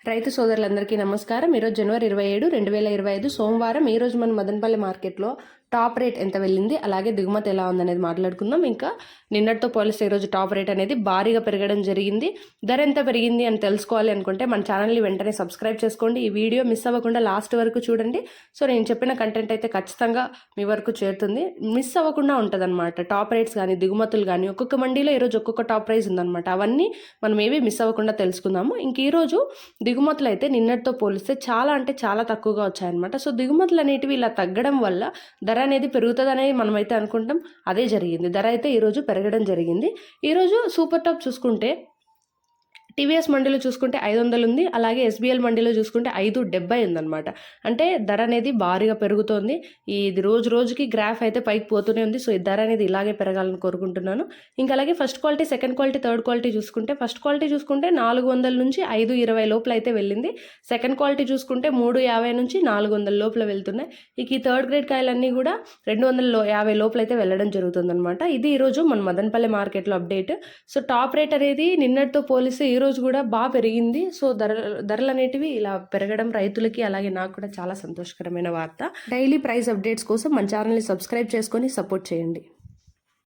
రైతు సోదరులందరికీ నమస్కారం. ఈరోజు జనవరి 27, 2025 సోమవారం. ఈరోజు మన మదనపల్లి మార్కెట్లో టాప్ రేట్ ఎంత వెళ్ళింది, అలాగే దిగుమతి ఎలా ఉందనేది మాట్లాడుకుందాం. ఇంకా నిన్నటితో పోలిస్తే ఈరోజు టాప్ రేట్ అనేది భారీగా పెరగడం జరిగింది. ధర ఎంత పెరిగింది అని తెలుసుకోవాలి అనుకుంటే మన ఛానల్ని వెంటనే సబ్స్క్రైబ్ చేసుకోండి. ఈ వీడియో మిస్ అవ్వకుండా లాస్ట్ వరకు చూడండి. సో నేను చెప్పిన కంటెంట్ అయితే ఖచ్చితంగా మీ వరకు చేరుతుంది, మిస్ అవ్వకుండా ఉంటుంది అనమాట. టాప్ రేట్స్ కానీ దిగుమతులు కానీ ఒక్కొక్క మండీలో ఈరోజు ఒక్కొక్క టాప్ ప్రైస్ ఉందన్నమాట. అవన్నీ మనం ఏవి మిస్ అవ్వకుండా తెలుసుకుందాము. ఇంక ఈరోజు దిగుమతులు అయితే నిన్నటితో పోలిస్తే చాలా అంటే చాలా తక్కువగా వచ్చాయన్నమాట. సో దిగుమతులు అనేటివి ఇలా తగ్గడం వల్ల ధర అనేది పెరుగుతుందనేది మనమైతే అనుకుంటాం. అదే జరిగింది. ధర అయితే ఈరోజు పెరగడం జరిగింది. ఈరోజు సూపర్ టాప్ చూసుకుంటే టీవీఎస్ మండీలో చూసుకుంటే 500 ఉంది, అలాగే ఎస్బీఎల్ మండీలో చూసుకుంటే 570 ఉందన్నమాట. అంటే ధర అనేది భారీగా పెరుగుతోంది. ఇది రోజు రోజుకి గ్రాఫ్ అయితే పైకి పోతూనే ఉంది. సో ఈ ధర అనేది ఇలాగే పెరగాలని కోరుకుంటున్నాను. ఇంకా అలాగే first quality, second quality, third quality చూసుకుంటే ఫస్ట్ క్వాలిటీ చూసుకుంటే 400 నుంచి 520 లోపల అయితే వెళ్ళింది. సెకండ్ క్వాలిటీ చూసుకుంటే 350 నుంచి 400 లోపల వెళ్తున్నాయి. ఇక ఈ థర్డ్ గ్రేడ్ కాయలన్నీ కూడా 250 లోపల అయితే వెళ్ళడం జరుగుతుందన్నమాట. ఇది ఈరోజు మన మదనపల్లి మార్కెట్లో అప్డేట్. సో టాప్ రేట్ అనేది నిన్నటితో పోలిస్తే రోజు కూడా బాగా పెరిగింది. సో ధరలు అనేటివి ఇలా పెరగడం రైతులకి అలాగే నాకు కూడా చాలా సంతోషకరమైన వార్త. డైలీ ప్రైస్ అప్డేట్స్ కోసం మన ఛానల్ని సబ్స్క్రైబ్ చేసుకొని సపోర్ట్ చేయండి.